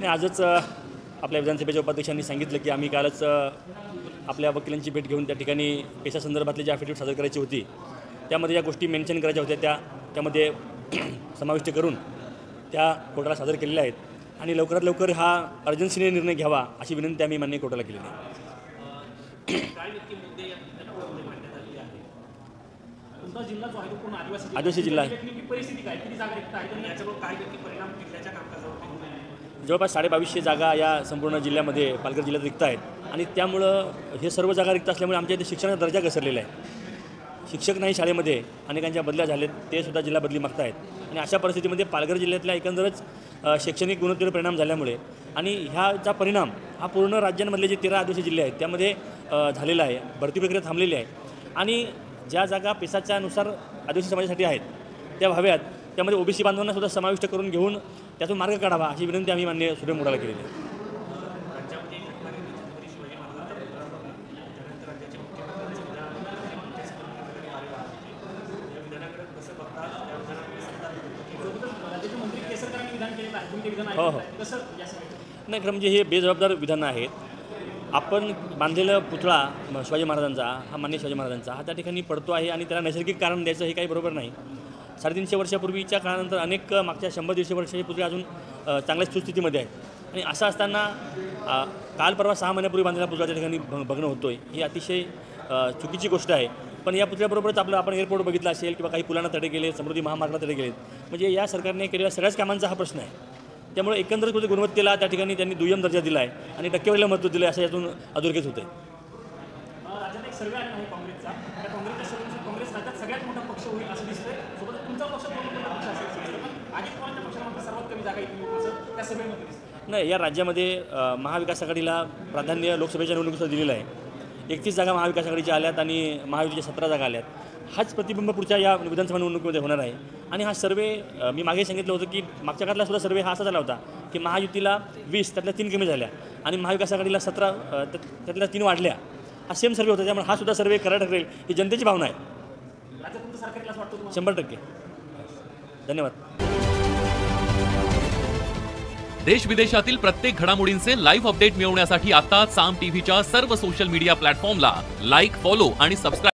नाही, आजच आपल्या विधानसभेच्या उपाध्यक्षांनी सांगितलं की आम्ही कालच आपल्या वकिलांची भेट घेऊन त्या ठिकाणी पेशासंदर्भातली जी ॲफिडेविट सादर करायची होती त्यामध्ये या गोष्टी मेन्शन करायच्या होत्या त्यामध्ये समाविष्ट करून त्या कोर्टाला सादर केलेल्या आहेत आणि लवकरात लवकर हा अर्जन्सीने निर्णय घ्यावा अशी विनंती आम्ही माननीय कोर्टाला केलेली आहे. आदिवासी जिल्हा आहे. जवळपास 2250 जागा या संपूर्ण जिल्ह्यामध्ये पालघर जिल्ह्यात रिक्त आहेत आणि त्यामुळं हे सर्व जागा रिक्त असल्यामुळे आमच्या इथे शिक्षणाचा दर्जा घसरलेला आहे. शिक्षक नाही शाळेमध्ये, अनेकांच्या बदल्या झालेत, ते सुद्धा जिल्हा बदली मागत आहेत आणि अशा परिस्थितीमध्ये पालघर जिल्ह्यातल्या एकंदरच शैक्षणिक गुणवत्तेवर परिणाम झाल्यामुळे आणि ह्याचा परिणाम हा पूर्ण राज्यांमधले जे 13 आदिवासी जिल्हे आहेत त्यामध्ये झालेला आहे. भरती प्रक्रिया थांबलेली आहे आणि ज्या जागा पेसाच्या नुसार आदिवासी समाजासाठी आहेत त्या व्हाव्यात, त्यामध्ये ओबीसी बांधवांना सुद्धा समाविष्ट करून घेऊन त्यातून मार्ग काढावा अशी विनंती आम्ही माननीय सुप्रीम कोर्टाला केलेली आहे. हो हो नाही, खरं म्हणजे हे बेजबाबदार विधानं आहेत. आपण बांधलेला पुतळा शिवाजी महाराजांचा, हा मान्य शिवाजी महाराजांचा, हा त्या ठिकाणी पडतो आहे आणि त्याला नैसर्गिक कारण द्यायचं हे काही बरोबर नाही. 350 वर्षापूर्वीच्या काळानंतर अनेक मागच्या 100-150 वर्षाचे पुतळे अजून चांगल्या सुस्थितीमध्ये आहेत आणि असं असताना काल परवा 6 महिन्यापूर्वी बांधलेला पुतळा त्या ठिकाणी भग्न होतो आहे, ही अतिशय चुकीची गोष्ट आहे. पण या पुतळ्याबरोबरच आपण एअरपोर्ट बघितला असेल किंवा काही पुलांना तडे गेले, समृद्धी महामार्गाला तडे गेलेत, म्हणजे या सरकारने केलेल्या सगळ्याच कामांचा हा प्रश्न आहे. त्यामुळे एकंदरीत गुणवत्तेला त्या ठिकाणी त्यांनी दुय्यम दर्जा दिला आहे आणि टक्केवारीला महत्त्व दिलं आहे असं यातून अधोरेखित होतं आहे. राज्यात एक सर्वे आलेला आहे काँग्रेसचा, त्या काँग्रेसच्या सर्वेनुसार काँग्रेस राज्यात सगळ्यात मोठा पक्ष होईल असं दिसतंय. सोबत तुमचा पक्ष मोठा पक्ष असेल, पण अजित पवारांच्या पक्षाला मात्र सर्वात कमी जागा येतील असं त्या सर्वेमध्ये दिसतं. नाही, या राज्यामध्ये महाविकास आघाडीला प्राधान्य लोकसभेच्या निवडणुकीचं दिलेलं आहे. 31 जागा महाविकास आघाडीच्या आल्यात आणि महायुतीच्या 17 जागा आल्यात. हाच प्रतिबिंब पुढच्या या विधानसभा निवडणुकीमध्ये होणार आहे आणि हा सर्वे मी मागे सांगितलं होतं की मागच्या काळातला सुद्धा सर्वे हा असा झाला होता की महायुतीला 20 त्यातल्या 3 कमी झाल्या आणि महाविकास आघाडीला 17 त्यातल्या 3 वाढल्या. हा सेम सर्वे होता. त्यामुळे हा सुद्धा सर्वे खरा ठरेल ही जनतेची भावना आहे. 100%. धन्यवाद. देश विदेशातील प्रत्येक घडामोडींचे लाईव्ह अपडेट मिळवण्यासाठी आता साम टीव्हीच्या सर्व सोशल मीडिया प्लॅटफॉर्मला लाईक, फॉलो आणि सबस्क्राईब